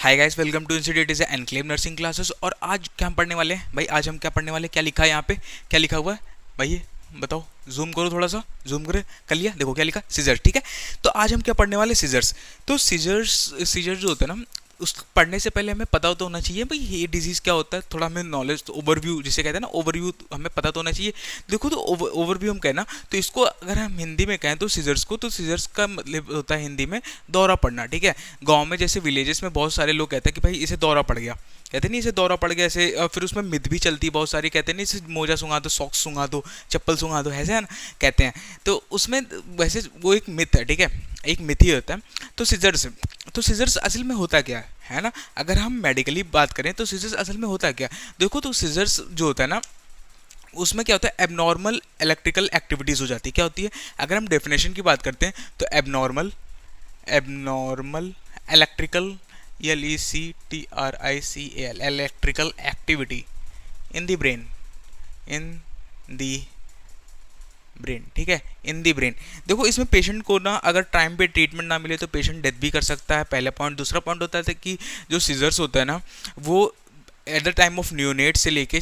Hi guys, welcome to institute is enclave nursing classes. और आज क्या हम पढ़ने वाले हैं भाई? आज हम क्या पढ़ने वाले हैं? क्या लिखा है यहाँ पे? क्या लिखा हुआ है भाई? ये बताओ, जूम करो, थोड़ा सा जूम करे, कर लिया? देखो क्या लिखा, सीजर्स। ठीक है, तो आज हम क्या पढ़ने वाले? सीजर्स। तो सीजर्स जो होता है ना, उस पढ़ने से पहले हमें पता तो होना चाहिए भाई ये डिजीज़ क्या होता है। थोड़ा हमें नॉलेज, तो ओवरव्यू जिसे कहते हैं ना, ओवरव्यू हमें पता तो होना चाहिए। देखो, तो ओवरव्यू हम कहें ना, तो इसको अगर हम हिंदी में कहें तो सीजर्स को, तो सीजर्स का मतलब होता है हिंदी में दौरा पड़ना। ठीक है, गांव में जैसे विलेजेस में बहुत सारे लोग कहते हैं कि भाई इसे दौरा पड़ गया, कहते नहीं इसे दौरा पड़ गया ऐसे। फिर उसमें मिथ भी चलती है बहुत सारी, कहते नहीं इसे मोजा सुंघा दो, सॉक्स सुंघा दो, चप्पल सुंघा दो, ऐसे है ना कहते हैं। तो उसमें वैसे वो एक मिथ है, ठीक है, एक मिथ ही होता है। तो सीजर्स असल में होता क्या है ना? अगर हम मेडिकली बात करें तो सीजर्स असल में होता क्या? देखो, तो सीजर्स जो होता है ना, उसमें क्या होता है, एबनॉर्मल इलेक्ट्रिकल एक्टिविटीज़ हो जाती है। क्या होती है? अगर हम डेफिनेशन की बात करते हैं तो abnormal abnormal electrical, ELECTRICAL, electrical activity in the brain, in the brain. ठीक है, इन दी ब्रेन। देखो, इसमें पेशेंट को ना अगर टाइम पे ट्रीटमेंट ना मिले तो पेशेंट डेथ भी कर सकता है, पहला पॉइंट। दूसरा पॉइंट होता है कि जो सीजर्स होता है ना, वो at the time of neonate से लेके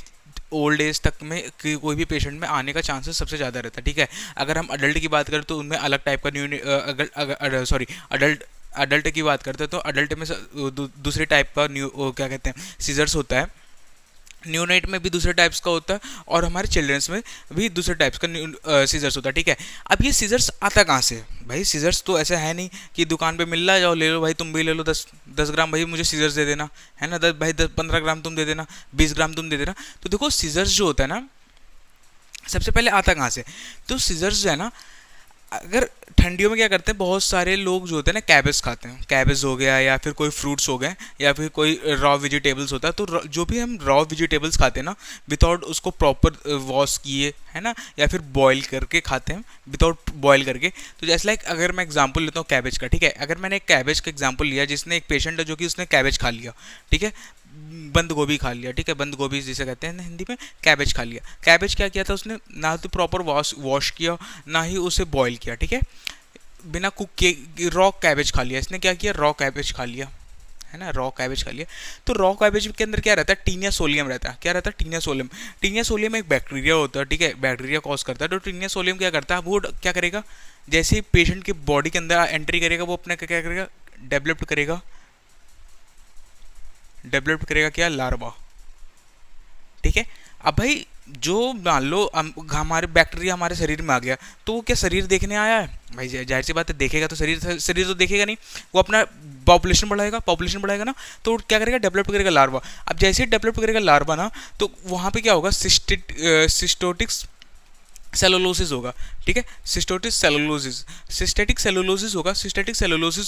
ओल्ड एज तक में कोई भी पेशेंट में आने का चांसेस सबसे ज़्यादा रहता है। ठीक है, अगर हम अडल्ट की बात करें तो उनमें अलग टाइप का अडल्ट की बात करते हैं तो अडल्ट में दूसरे टाइप का क्या कहते हैं, सीजर्स होता है। न्यूनेट में भी दूसरे टाइप्स का होता है और हमारे चिल्ड्रंस में भी दूसरे टाइप्स का सीजर्स होता है। ठीक है, अब ये सीजर्स आता कहाँ से भाई? सीजर्स तो ऐसा है नहीं कि दुकान पे मिल रहा है, जाओ ले लो भाई, तुम भी ले लो 10 ग्राम भाई, मुझे सीजर्स दे देना, है ना, 10 भाई 15 ग्राम तुम दे देना, 20 ग्राम तुम दे देना। तो देखो, सीजर्स जो होता है ना, सबसे पहले आता कहाँ से? तो सीजर्स जो है ना, अगर ठंडियों में क्या करते हैं, बहुत सारे लोग जो होते हैं ना, कैबेज खाते हैं। कैबेज हो गया, या फिर कोई फ्रूट्स हो गए, या फिर कोई रॉ वेजिटेबल्स होता है। तो जो भी हम रॉ वेजिटेबल्स खाते हैं ना, विदाउट उसको प्रॉपर वॉश किए, है ना, या फिर बॉईल करके खाते हैं, विदाउट बॉईल करके। तो जैसे लाइक अगर मैं एग्जांपल लेता हूँ कैबेज का, ठीक है, अगर मैंने एक कैबेज का एग्जांपल लिया, जिसने एक पेशेंट है जो कि उसने कैबेज खा लिया, ठीक है, बंद गोभी खा लिया, ठीक है, बंद गोभी जिसे कहते हैं हिंदी में, कैबेज खा लिया। कैबेज क्या किया था उसने? ना तो प्रॉपर वॉश किया, ना ही उसे बॉईल किया। ठीक है, बिना कुक के रॉ कैबेज खा लिया इसने। क्या किया? रॉ कैबेज खा लिया, है ना, रॉ कैबेज खा लिया। तो रॉ कैबेज के अंदर क्या रहता है? टीनिया सोलियम रहता है। क्या रहता है? Taenia solium. टीनिया सोलियम एक बैक्टीरिया होता है, ठीक है, बैक्टीरिया कॉज करता है। तो टीनिया सोलियम क्या करता है? वो क्या करेगा, जैसे ही पेशेंट के बॉडी के अंदर एंट्री करेगा, वो अपने क्या करेगा, डेवलप करेगा क्या? लार्वा। ठीक है, अब भाई जो मान लो हमारे बैक्टीरिया हमारे शरीर में आ गया, तो वो क्या शरीर देखने आया है भाई? जाहिर सी बात है, देखेगा तो शरीर तो देखेगा नहीं, वो अपना पॉपुलेशन बढ़ाएगा ना, तो क्या करेगा? डेवलप करेगा लार्वा। अब जैसे ही डेवलप करेगा लार्वा ना, तो वहाँ पे क्या होगा? सिस्टोटिक सेलुलोसिस होगा। ठीक है, सिस्टेटिक सेलुलोसिस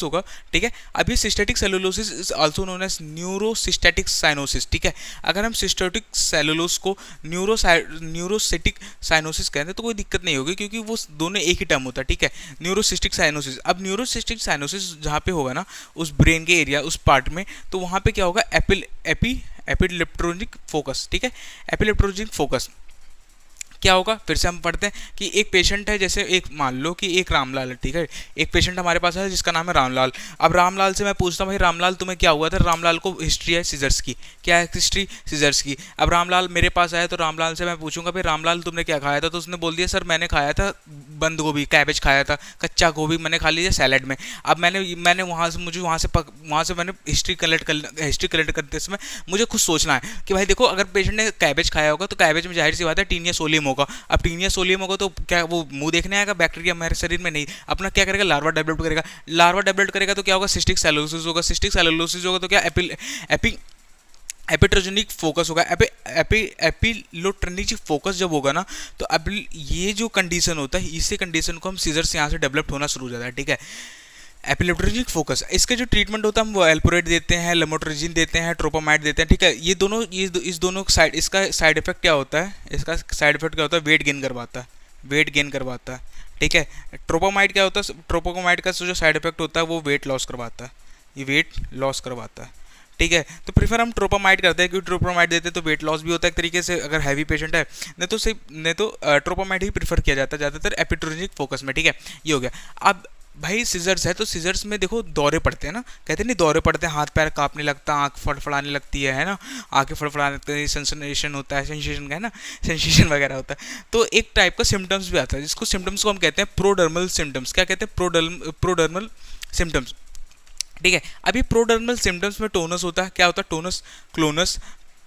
होगा। ठीक है, अभी cystic cellulosis is also known as neurocystic cyanosis. ठीक है, अगर हम सिस्टेटिक सेलुलोस को न्यूरोसिटिक साइनोसिस कहते हैं तो कोई दिक्कत नहीं होगी, क्योंकि वो दोनों एक ही टर्म होता है। ठीक है, न्यूरोसिस्टिक साइनोसिस। अब न्यूरोसिस्टिक साइनोसिस जहाँ पे होगा ना, उस ब्रेन के एरिया, उस पार्ट में, तो वहाँ पे क्या होगा? एपिलेप्टोजिक फोकस। ठीक है, एपिलेप्टोजिक फोकस क्या होगा? फिर से हम पढ़ते हैं कि एक पेशेंट है, जैसे एक मान लो कि एक रामलाल है, ठीक है, एक पेशेंट हमारे पास है जिसका नाम है रामलाल। अब रामलाल से मैं पूछता हूँ, भाई रामलाल तुम्हें क्या हुआ था? रामलाल को हिस्ट्री है सीजर्स की। क्या है हिस्ट्री? सीजर्स की। अब रामलाल मेरे पास आया तो रामलाल से मैं पूछूंगा, भाई रामलाल तुमने क्या खाया था? तो उसने बोल दिया, सर मैंने खाया था बंद गोभी, कैबेज खाया था, कच्चा गोभी मैंने खा लिया सैलेड में। अब मैंने वहाँ से मैंने हिस्ट्री कलेक्ट करते समय मुझे खुद सोचना है कि भाई देखो, अगर पेशेंट ने कैबेज खाया होगा तो कैबेज में जाहिर सी बात है टीनिया सोलियम होगा। अब टीनिया सोलियम होगा तो क्या वो मुंह देखने आएगा? बैक्टीरिया हमारे शरीर में नहीं, अपना क्या करेगा? लार्वा डेवलप करेगा। तो क्या होगा? सिस्टिक सेलुलोसिस होगा। सिस्टिक सेलुलोसिस होगा तो क्या? एपिट्रोजेनिक फोकस होगा। एपिलोट्रेनिक फोकस जब होगा ना, तो अब ये जो कंडीशन होता है, इसी कंडीशन को हम सीजर से यहाँ से डेवलप होना शुरू हो जाता है। ठीक है, एपिलेप्टोजेनिक फोकस। इसके जो ट्रीटमेंट होता है, हम वो एल्पोरेट देते हैं, लेमोट्रिजिन देते हैं, ट्रोपोमाइड देते हैं। ठीक है, ये दोनों इस दोनों साइड, इसका साइड इफेक्ट क्या होता है? इसका साइड इफेक्ट क्या होता है? वेट गेन करवाता है। ठीक है, ट्रोपोमाइड क्या होता है? ट्रोपोमाइड का जो साइड इफेक्ट होता है वो वेट लॉस करवाता है, ये वेट लॉस करवाता है। ठीक है, तो प्रीफर हम ट्रोपोमाइड करते हैं, क्योंकि ट्रोपोमाइड देते हैं तो वेट लॉस भी होता है एक तरीके से, अगर हैवी पेशेंट है। नहीं तो ट्रोपोमाइड ही प्रीफर किया जाता है ज़्यादातर एपिट्रोजेनिक फोकस में। ठीक है, ये हो गया। अब भाई सिजर्स है तो सिजर्स में देखो दौरे पड़ते हैं ना, कहते हैं नहीं दौरे पड़ते हैं, हाथ पैर कांपने लगता, आंख फड़फड़ाने लगती है ना, आंखें फड़फड़ाने लगती है, सेंसेशन होता है, सेंसेशन का है ना, सेंसेशन वगैरह होता है। तो एक टाइप का सिम्टम्स भी आता है, जिसको सिम्टम्स को हम कहते हैं प्रोडर्मल सिम्टम्स। क्या कहते हैं? प्रोडर्मल सिम्टम्स। ठीक है, अभी प्रोडर्मल सिम्टम्स में टोनस होता है। क्या होता है? टोनस, क्लोनस,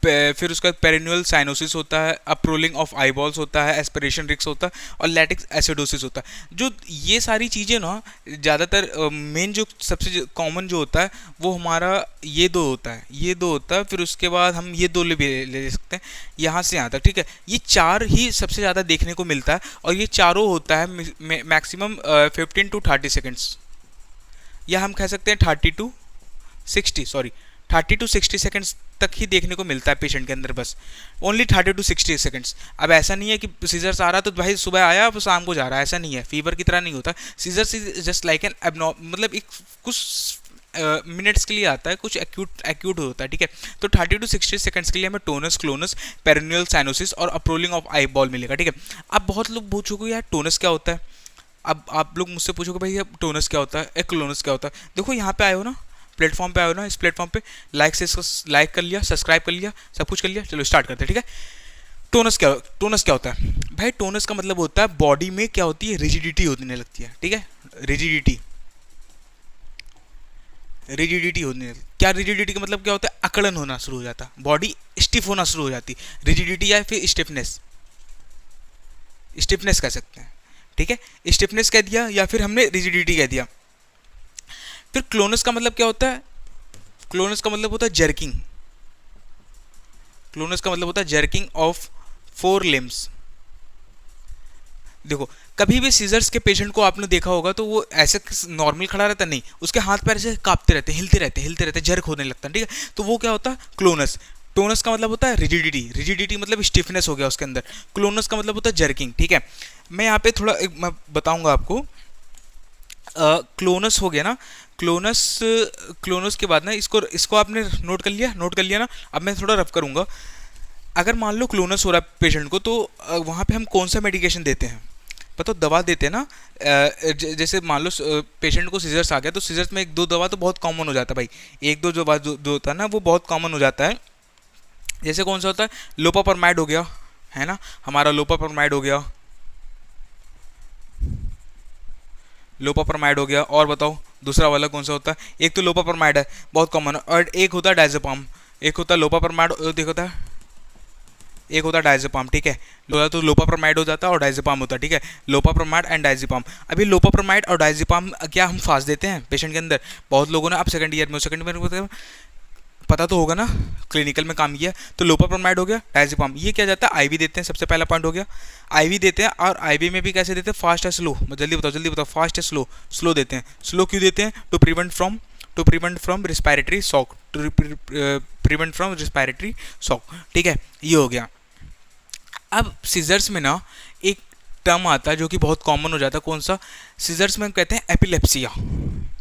फिर उसका पेरिन्यूअल साइनोसिस होता है, अप्रोलिंग ऑफ आईबॉल्स होता है, एस्पिरेशन रिक्स होता है, और लैटिक एसिडोसिस होता है। जो ये सारी चीज़ें ना ज़्यादातर मेन जो सबसे कॉमन जो होता है वो हमारा ये दो होता है, ये दो होता है, फिर उसके बाद हम ये दो ले सकते हैं यहाँ से यहाँ तक। ठीक है, ये चार ही सबसे ज़्यादा देखने को मिलता है, और ये चारों होता है मैक्सिमम 15 to 30 सेकेंड्स, या हम कह सकते हैं 30 to 60 सेकेंड्स तक ही देखने को मिलता है पेशेंट के अंदर, बस ओनली 30 to 60 सेकेंड्स। अब ऐसा नहीं है कि सीजर्स आ रहा तो भाई सुबह आया अब शाम को जा रहा है, ऐसा नहीं है, फीवर की तरह नहीं होता। Seizures is just like an abnormal, मतलब एक कुछ मिनट्स के लिए आता है, कुछ एक्यूट होता है। ठीक है, तो 30 to 60 सेकंड्स के लिए हमें टोनस, क्लोनस, पेरिनियल साइनोसिस और अप्रोलिंग ऑफ आई बॉल मिलेगा। ठीक है, अब बहुत लोग पूछोगे यार टोनस क्या होता है, अब आप लोग मुझसे पूछोगे भाई अब टोनस क्या होता है, क्लोनस क्या होता है। देखो यहाँ पे आए हो ना, प्लेटफॉर्म पे आए हो ना, इस प्लेटफॉर्म पे लाइक कर लिया, सब्सक्राइब कर लिया, सब कुछ कर लिया, चलो स्टार्ट करते हैं। ठीक है, टोनस क्या होता है भाई? टोनस का मतलब होता है बॉडी में क्या होती है, रिजिडिटी होने लगती है। ठीक है, रिजिडिटी होने लगती। क्या रिजिडिटी का मतलब क्या होता है? अकड़न होना शुरू हो जाता, बॉडी स्टिफ होना शुरू हो जाती, रिजिडिटी या फिर स्टिफनेस कह सकते हैं। ठीक है, स्टिफनेस कह दिया या फिर हमने रिजिडिटी कह दिया। फिर क्लोनस का मतलब क्या होता है? क्लोनस का मतलब होता है जर्किंग। क्लोनस का मतलब होता है जर्किंग ऑफ 4 लिम्स। देखो कभी भी सीजर्स के पेशेंट को आपने देखा होगा तो वो ऐसे नॉर्मल खड़ा रहता नहीं, उसके हाथ पैर से कांपते रहते, हिलते रहते, जर्क होने लगता है। ठीक है, तो वो क्या होता है? क्लोनस। टोनस का मतलब होता है रिजिडिटी मतलब स्टिफनेस हो गया उसके अंदर। क्लोनस का मतलब होता है जर्किंग। ठीक है, मैं यहाँ पे थोड़ा मैं बताऊंगा आपको। क्लोनस हो गया ना, क्लोनस के बाद ना इसको आपने नोट कर लिया ना। अब मैं थोड़ा रफ करूंगा। अगर मान लो क्लोनस हो रहा है पेशेंट को, तो वहाँ पे हम कौन सा मेडिकेशन देते हैं? पता दवा देते हैं ना। जैसे मान लो पेशेंट को सीजर्स आ गया, तो सीजर्स में 1-2 दवा तो बहुत कॉमन हो जाता है भाई, 1-2 दवा जो होता है ना वो बहुत कॉमन हो जाता है। जैसे कौन सा होता है? लोपापर्माइड हो गया, है ना, हमारा लोपापर्माइड हो गया, लोपापर्माइड हो गया। और बताओ दूसरा वाला कौन सा होता है? एक तो लोपापर्माइड है बहुत कॉमन, और एक होता है डायजेपाम। एक होता है लोपापर्माइड, एक होता है डायजेपाम। ठीक है, तो लोपापर्माइड हो जाता है और डायजेपाम होता है। ठीक है, लोपापर्माइड एंड डायजेपाम। अभी लोपापर्माइड और डायजेपाम क्या हम फास्ट देते हैं पेशेंट के अंदर? बहुत लोगों ने अब सेकंड ईयर में पता तो होगा ना, क्लिनिकल में काम किया। तो लोपापर्माइड हो गया, डायजेपाम, ये क्या जाता है? आईवी देते हैं, सबसे पहला पॉइंट हो गया, आईवी देते हैं। और आईवी में भी कैसे देते हैं? फास्ट है स्लो? जल्दी बताओ, फास्ट है स्लो देते हैं। स्लो क्यों देते हैं? To prevent from respiratory shock, ठीक है, ये हो गया। अब सीजर्स में ना एक टर्म आता है जो कि बहुत कॉमन हो जाता है। कौन सा? सीजर्स में हम कहते हैं एपिलेप्सिया।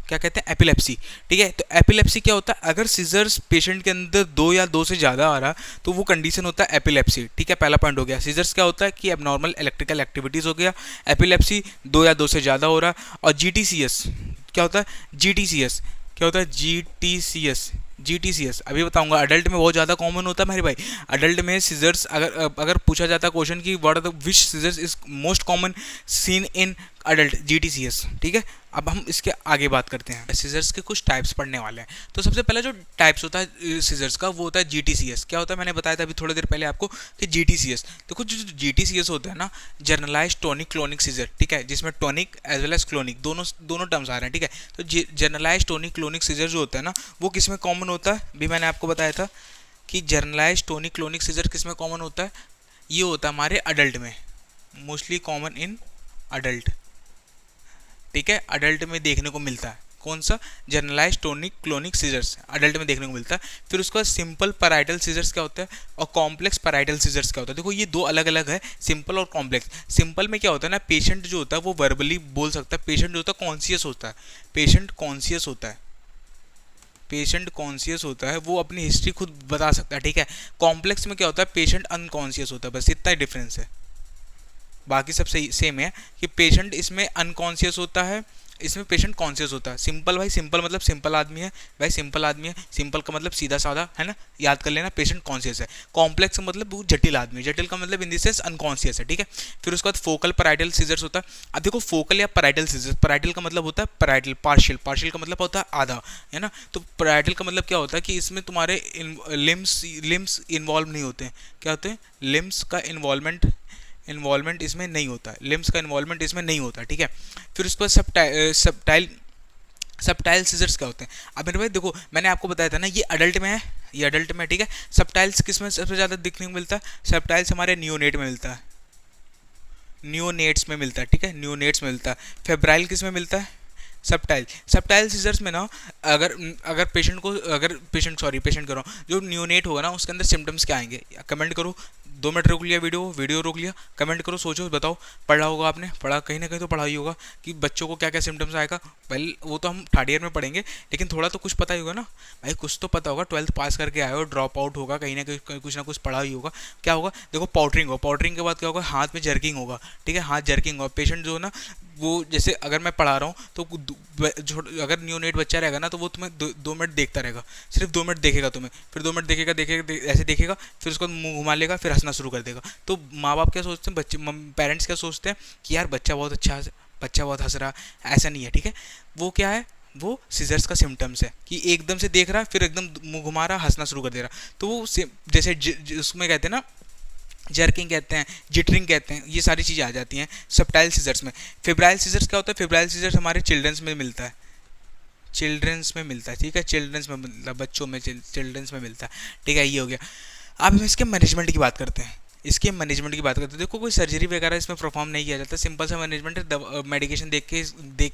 क्या कहते हैं? एपिलेप्सी। ठीक है, तो एपिलेप्सी क्या होता है? अगर सीजर्स पेशेंट के अंदर 2 या 2 से ज़्यादा आ रहा तो वो कंडीशन होता है एपिलेप्सी। ठीक है, पहला पॉइंट हो गया। सीजर्स क्या होता है कि एबनॉर्मल इलेक्ट्रिकल एक्टिविटीज़ हो गया, एपिलेप्सी 2 या 2 से ज़्यादा हो रहा। और जीटीसीएस क्या होता है? जीटीसीएस क्या होता है? जीटीसीएस अभी बताऊंगा। अडल्ट में बहुत ज़्यादा कॉमन होता है मेरे भाई। अडल्ट में सीजर्स अगर पूछा जाता है क्वेश्चन की what are the which seizures is most common seen in adult, GTCS. ठीक है, अब हम इसके आगे बात करते हैं। सीजर्स के कुछ टाइप्स पढ़ने वाले हैं। तो सबसे पहला जो टाइप्स होता है सीजर्स का वो होता है जीटीसीएस। क्या होता है? मैंने बताया था अभी थोड़ी देर पहले आपको कि जीटीसीएस। तो कुछ जो जीटीसीएस होता है ना, जनरलाइज टोनिक क्लोनिक सीजर। ठीक है, जिसमें tonic as well as clonic दोनों टर्म्स आ रहे हैं। ठीक है, तो जनरलाइज टोनिक क्लोनिक सीजर जो होता है ना वो किस में कॉमन होता है? भी मैंने आपको बताया था कि जनरलाइज टोनिक क्लोनिक सीजर किस में कॉमन होता है? ये होता है हमारे अडल्ट में, मोस्टली कॉमन इन अडल्ट। ठीक है, अडल्ट में देखने को मिलता है। कौन सा? Generalize tonic clonic seizures adult में देखने को मिलता है। फिर उसका सिंपल पैराइटल सीजर्स क्या होता है और कॉम्प्लेक्स पैराइटल सीजर्स क्या होता है? देखो ये दो अलग अलग है, सिंपल और कॉम्प्लेक्स। सिंपल में क्या होता है ना, पेशेंट जो होता है वो वर्बली बोल सकता है, पेशेंट जो होता है कॉन्शियस होता है, पेशेंट कॉन्शियस होता है, वो अपनी हिस्ट्री खुद बता सकता है। ठीक है, कॉम्प्लेक्स में क्या होता है? पेशेंट अनकॉन्शियस होता है, बस इतना ही डिफरेंस है, बाकी सब सही सेम है कि पेशेंट इसमें अनकॉन्शियस होता है इसमें पेशेंट कॉन्शियस होता है। सिंपल भाई, सिंपल मतलब सिंपल आदमी है भाई, सिंपल आदमी है, सिंपल का मतलब सीधा साधा है ना, याद कर लेना। पेशेंट कॉन्शियस है। कॉम्प्लेक्स मतलब वो जटिल आदमी, जटिल का मतलब इन द सेंस अनकॉन्शियस है, ठीक है। फिर उसके बाद फोकल पैराइटल सीजर्स होता है। अब देखो फोकल या पैराइटल सीजर्स, पैराइटल का मतलब होता है पैराइटल पार्शियल, पार्शियल का मतलब होता है आधा, है ना। तो पैराइटल का मतलब क्या होता है कि इसमें तुम्हारे लिम्स इन्वॉल्व नहीं होते हैं। क्या होते हैं? लिम्स का इन्वॉल्वमेंट इसमें नहीं होता है, लिम्स का इन्वॉल्वमेंट इसमें नहीं होता, ठीक है। फिर उसके बाद सबटाइल सीजर्स क्या होते हैं? अब मेरे भाई देखो, मैंने आपको बताया था ना ये अडल्ट में है, ये अडल्ट में, ठीक है। सबटाइल्स किस में सबसे ज़्यादा दिखने को मिलता है? सबटाइल्स हमारे नियोनेट में मिलता है, नियोनेट्स में मिलता है, ठीक है, नियोनेट्स में मिलता है। फेब्राइल किस में मिलता है? सबटाइल सीजर्स में ना, अगर अगर पेशेंट कह रहा हूँ, जो नियोनेट होगा ना उसके अंदर सिम्टम्स क्या आएंगे? कमेंट करो, 2 मिनट रोक लिया वीडियो रोक लिया, कमेंट करो, सोचो, बताओ। पढ़ा होगा आपने, पढ़ा कहीं ना कहीं तो पढ़ा ही होगा कि बच्चों को क्या क्या सिम्टम्स आएगा। वेल वो तो हम थर्ड ईयर में पढ़ेंगे, लेकिन थोड़ा तो कुछ पता ही होगा ना भाई, कुछ तो पता होगा। 12th पास करके आए हो, ड्रॉप आउट होगा कहीं ना कुछ पढ़ा ही होगा। क्या होगा? देखो पाउडरिंग होगा, पाउडरिंग के बाद क्या होगा? हाथ में जर्किंग होगा, ठीक है, हाथ जर्किंग होगा। पेशेंट जो है ना वो, जैसे अगर मैं पढ़ा रहा हूँ तो अगर न्यूनेट बच्चा रहेगा ना तो वो तुम्हें 2 मिनट देखता रहेगा, सिर्फ 2 मिनट देखेगा तुम्हें, फिर 2 मिनट देखेगा ऐसे देखेगा, फिर उसको मुंह घुमा लेगा, फिर हंसना शुरू कर देगा। तो माँ बाप क्या सोचते हैं, बच्चे पेरेंट्स क्या सोचते हैं कि यार बच्चा बहुत अच्छा, बच्चा बहुत हंस रहा, ऐसा नहीं है, ठीक है। वो क्या है? वो सीजर्स का सिम्टम्स है कि एकदम से देख रहा है, फिर एकदम मुंह घुमा रहा, हंसना शुरू कर दे रहा। तो वो जैसे उसमें कहते हैं ना, जर्किंग कहते हैं, जिटरिंग कहते हैं, ये सारी चीज़ें आ जाती हैं सबटाइल सीजर्स में। फेब्राइल सीजर्स क्या होता है? फेब्राइल सीजर्स हमारे चिल्ड्रंस में मिलता है, चिल्ड्रंस में मिलता है, ठीक है, चिल्ड्रंस में मतलब बच्चों में, चिल्ड्रंस में मिलता है, ठीक है, ये हो गया। अब हम इसके मैनेजमेंट की बात करते हैं, इसके मैनेजमेंट की बात करते हैं। देखो कोई सर्जरी वगैरह इसमें परफॉर्म नहीं किया जाता, सिंपल सा मैनेजमेंट है। मेडिकेशन देख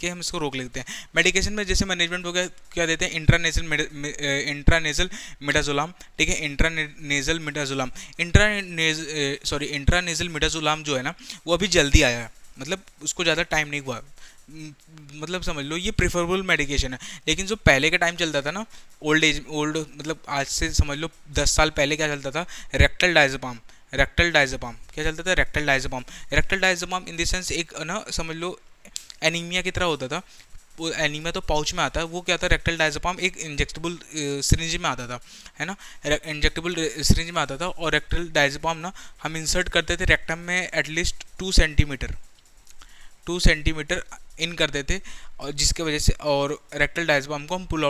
के हम इसको रोक लेते हैं। मेडिकेशन में जैसे मैनेजमेंट हो गया, क्या देते हैं? इंट्रानेजल मिडाजोलाम, ठीक है, इंट्रानेजल मिडाजोलाम जो है ना वो अभी जल्दी आया है, मतलब उसको ज़्यादा टाइम नहीं हुआ, मतलब समझ लो ये प्रेफरेबल मेडिकेशन है। लेकिन जो पहले के टाइम चलता था ना, ओल्ड मतलब आज से समझ लो 10 साल पहले क्या चलता था? रेक्टल डायज़ेपाम, क्या चलता था? Rectal diazepam in the sense एक ना समझ लो एनीमिया की तरह होता था। वो एनीमिया तो पाउच में आता है, वो क्या था? रेक्टल डायज़ेपाम एक इंजेक्टेबल सिरिंज में आता था, है ना, इंजेक्टेबल सिरिंज में आता था। और रेक्टल डायज़ेपाम ना हम इंसर्ट करते थे रेक्टम में एटलीस्ट 2 सेंटीमीटर इन करते थे, और जिसके वजह से, और रेक्टल डायज़ेपाम को हम पुल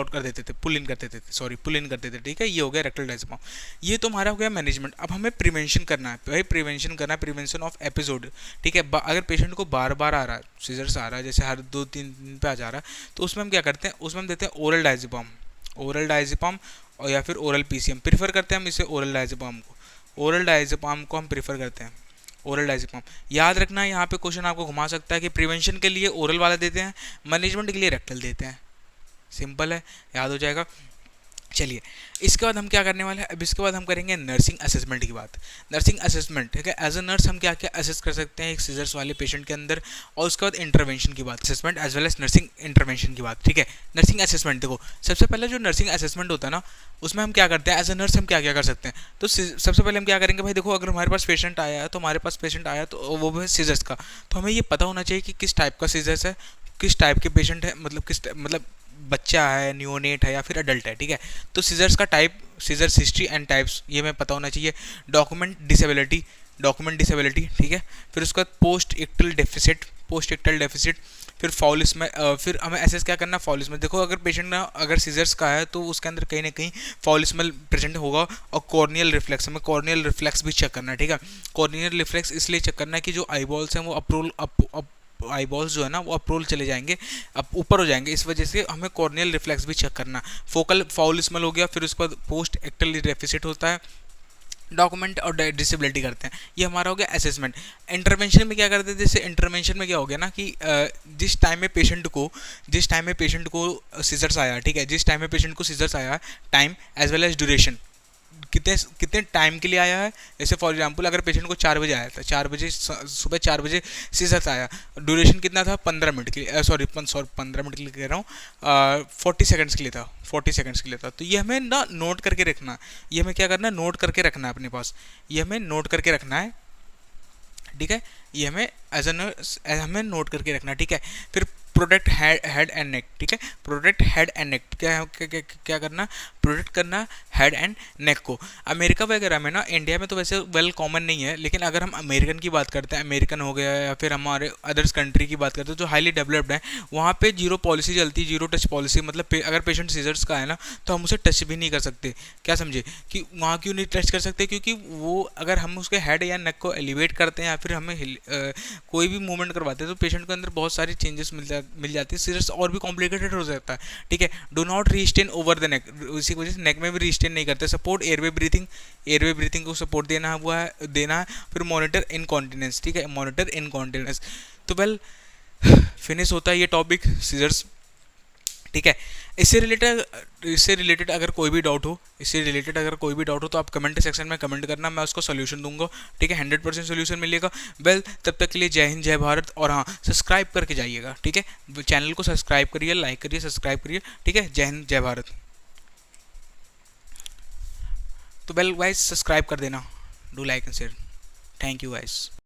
इन करते थे, ठीक है। ये हो गया रेक्टल डायज़ेपाम। ये तो हमारा हो गया मैनेजमेंट। अब हमें प्रिवेंशन करना है भाई, प्रिवेंशन ऑफ एपिसोड, ठीक है। अगर पेशेंट को बार बार आ रहा है, सीजर्स आ रहा है, जैसे हर 2-3 दिन पे आ जा रहा है, तो उसमें हम क्या करते हैं? उसमें हम देते हैं ओरल डायज़ेपाम और या फिर ओरल पीसीएम। प्रीफर करते हैं हम इसे ओरल डायज़ेपाम को हम प्रीफर करते हैं, ओरल डायज़ेपाम। याद रखना है, यहाँ पे क्वेश्चन आपको घुमा सकता है कि प्रिवेंशन के लिए ओरल वाला देते हैं, मैनेजमेंट के लिए रेक्टल देते हैं। सिंपल है, याद हो जाएगा। चलिए इसके बाद हम क्या करने वाले हैं? अब इसके बाद हम करेंगे नर्सिंग असेसमेंट की बात। नर्सिंग असेसमेंट, ठीक है, एज अ नर्स हम क्या क्या असेस कर सकते हैं एक सीजर्स वाले पेशेंट के अंदर, और उसके बाद इंटरवेंशन की बात, assessment as well as nursing intervention की बात, ठीक है। नर्सिंग असेसमेंट, देखो सबसे पहले जो नर्सिंग असेसमेंट होता है ना, उसमें हम क्या करते हैं एज अ नर्स, हम क्या क्या कर सकते हैं? तो सबसे पहले हम क्या करेंगे भाई, देखो अगर हमारे पास पेशेंट आया है तो वो है सीजर्स का, तो हमें ये पता होना चाहिए कि किस टाइप का सीजर्स है, किस टाइप के पेशेंट है, मतलब बच्चा है, न्यूनेट है या फिर अडल्ट है, ठीक है। तो सीजर्स का type, seizures history and types, ये हमें पता होना चाहिए। डॉक्यूमेंट डिसेबिलिटी, ठीक है। फिर उसके बाद पोस्ट इक्टल डेफिसिट, फिर फॉलिस में, फिर हमें एसेस क्या करना फॉलिस में। देखो अगर पेशेंट ना अगर सीजर्स का है तो उसके अंदर कहीं ना कहीं फॉलिस्मल प्रेजेंट होगा, और कॉर्नियल रिफ्लेक्स, हमें कॉर्नियल रिफ्लेक्स भी चेक करना है, ठीक है। कॉर्नियल रिफ्लेक्स इसलिए चेक करना है कि जो आईबॉल्स हैं वो आईबॉल्स जो है ना वो अप्रोल चले जाएंगे, अब ऊपर हो जाएंगे, इस वजह से हमें कॉर्नियल रिफ्लेक्स भी चेक करना। फोकल फॉलिस्मल हो गया, फिर उसके बाद पोस्ट एक्टल डेफिसिट होता है, डॉक्यूमेंट और डिसेबिलिटी करते हैं। ये हमारा हो गया असेसमेंट। इंटरवेंशन में क्या करते हैं? जैसे इंटरवेंशन में क्या हो गया ना कि जिस टाइम में पेशेंट को सीजर्स आया, ठीक है, जिस टाइम में पेशेंट को सीजर्स आया, time as well as duration, कितने टाइम के लिए आया है। जैसे फॉर एग्जांपल अगर पेशेंट को 4 बजे आया था, सुबह 4 बजे सीजर्स आया, ड्यूरेशन कितना था? 15 मिनट के लिए, 15 मिनट के लिए कह रहा हूँ, 40 सेकंड्स के लिए था। तो ये हमें ना नोट करके रखना है, ये हमें क्या करना है? नोट करके रखना है अपने पास, ये हमें नोट करके रखना है, ठीक है। ये हमें एज अ नर्स हमें नोट करके रखना है, ठीक है। फिर प्रोटेक्ट हेड एंड नेक, ठीक है, प्रोटेक्ट हेड एंड नेक, क्या करना, प्रोटेक्ट करना हेड एंड नेक को। अमेरिका वगैरह में ना, इंडिया में तो वैसे वेल कॉमन नहीं है, लेकिन अगर हम अमेरिकन की बात करते हैं, अमेरिकन हो गया या फिर हमारे अदर्स कंट्री की बात करते हैं जो हाईली डेवलप्ड है, वहाँ पे जीरो पॉलिसी चलती है, जीरो टच पॉलिसी, मतलब अगर पेशेंट सीजर्स का है ना तो हम उसे टच भी नहीं कर सकते। क्या समझे कि वहाँ क्यों नहीं टच कर सकते, क्योंकि वो अगर हम उसके हेड या नेक को एलिवेट करते हैं या फिर हमें कोई भी मूवमेंट करवाते हैं तो पेशेंट के अंदर बहुत सारी चेंजेस मिल जाती है, सीजर्स और भी कॉम्प्लिकेटेड हो जाता है, ठीक है। Do not restrain over the neck, उसी वजह से नेक में भी रीस्टेन नहीं करते। सपोर्ट एयरवे ब्रीथिंग को सपोर्ट देना है। फिर मॉनिटर इनकॉन्टिनेंस, ठीक है, मॉनिटर इनकॉन्टिनेंस। तो वेल फिनिश होता है ये टॉपिक सीजर्स, ठीक है। इससे रिलेटेड अगर कोई भी डाउट हो तो आप कमेंट सेक्शन में कमेंट करना, मैं उसको सोल्यूशन दूंगा, ठीक है, 100% सोल्यूशन मिलेगा। वेल तब तक के लिए जय हिंद, जय भारत, और हाँ सब्सक्राइब करके जाइएगा, ठीक है, चैनल को सब्सक्राइब करिए, लाइक करिए, सब्सक्राइब करिए, ठीक है। जय हिंद, जय भारत। तो वेल गाइस सब्सक्राइब कर देना, do like and share, thank you guys.